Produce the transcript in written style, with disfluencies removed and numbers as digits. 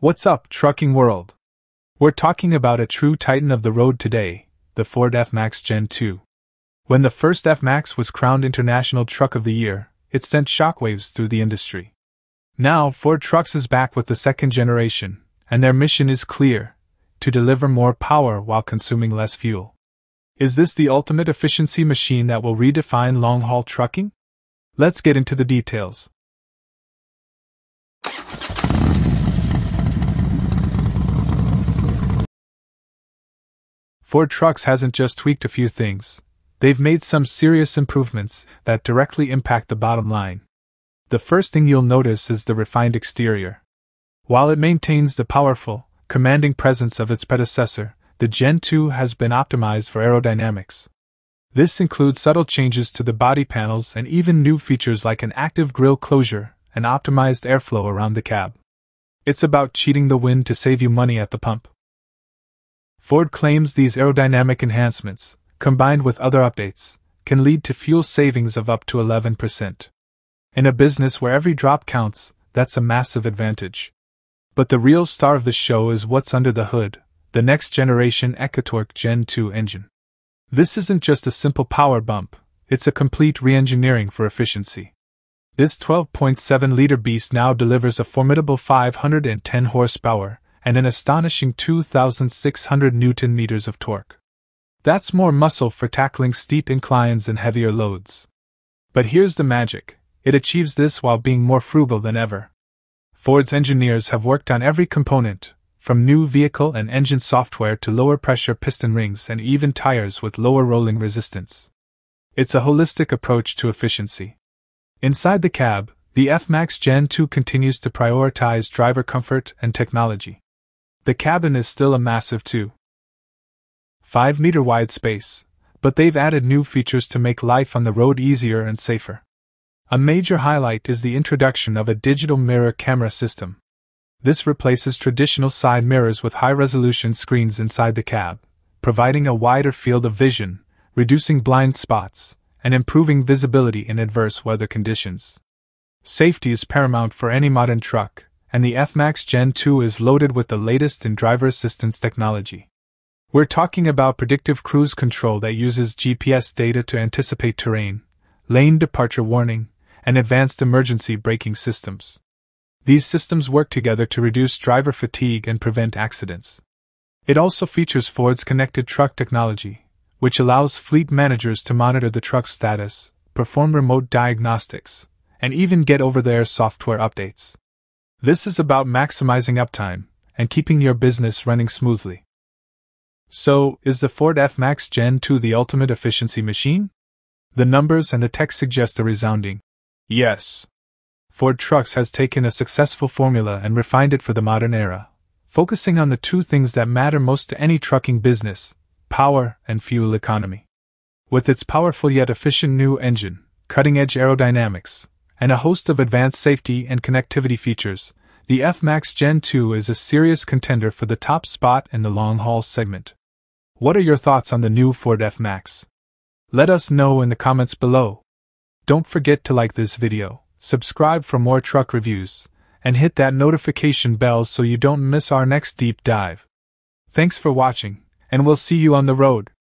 What's up, trucking world? We're talking about a true titan of the road today, the Ford F-MAX Gen 2. When the first F-MAX was crowned International Truck of the Year, it sent shockwaves through the industry. Now, Ford Trucks is back with the second generation, and their mission is clear: to deliver more power while consuming less fuel. Is this the ultimate efficiency machine that will redefine long-haul trucking? Let's get into the details. Ford Trucks hasn't just tweaked a few things. They've made some serious improvements that directly impact the bottom line. The first thing you'll notice is the refined exterior. While it maintains the powerful, commanding presence of its predecessor, the Gen 2 has been optimized for aerodynamics. This includes subtle changes to the body panels and even new features like an active grille closure and optimized airflow around the cab. It's about cheating the wind to save you money at the pump. Ford claims these aerodynamic enhancements, combined with other updates, can lead to fuel savings of up to 11%. In a business where every drop counts, that's a massive advantage. But the real star of the show is what's under the hood: the next generation Ecotorq Gen 2 engine. This isn't just a simple power bump, it's a complete re-engineering for efficiency. This 12.7-liter beast now delivers a formidable 510 horsepower and an astonishing 2,600 Newton-meters of torque. That's more muscle for tackling steep inclines and heavier loads. But here's the magic: it achieves this while being more frugal than ever. Ford's engineers have worked on every component, from new vehicle and engine software to lower-pressure piston rings and even tires with lower rolling resistance. It's a holistic approach to efficiency. Inside the cab, the F-MAX Gen 2 continues to prioritize driver comfort and technology. The cabin is still a massive 2.5-meter wide space, but they've added new features to make life on the road easier and safer. A major highlight is the introduction of a digital mirror camera system. This replaces traditional side mirrors with high-resolution screens inside the cab, providing a wider field of vision, reducing blind spots, and improving visibility in adverse weather conditions. Safety is paramount for any modern truck, and the F-MAX Gen 2 is loaded with the latest in driver assistance technology. We're talking about predictive cruise control that uses GPS data to anticipate terrain, lane departure warning, and advanced emergency braking systems. These systems work together to reduce driver fatigue and prevent accidents. It also features Ford's connected truck technology, which allows fleet managers to monitor the truck's status, perform remote diagnostics, and even get over-the-air software updates. This is about maximizing uptime and keeping your business running smoothly. So, is the Ford F-MAX Gen 2 the ultimate efficiency machine? The numbers and the tech suggest a resounding yes. Ford Trucks has taken a successful formula and refined it for the modern era, focusing on the two things that matter most to any trucking business: power and fuel economy. With its powerful yet efficient new engine, cutting-edge aerodynamics, and a host of advanced safety and connectivity features, the F-MAX Gen 2 is a serious contender for the top spot in the long-haul segment. What are your thoughts on the new Ford F-MAX? Let us know in the comments below. Don't forget to like this video, subscribe for more truck reviews, and hit that notification bell so you don't miss our next deep dive. Thanks for watching, and we'll see you on the road.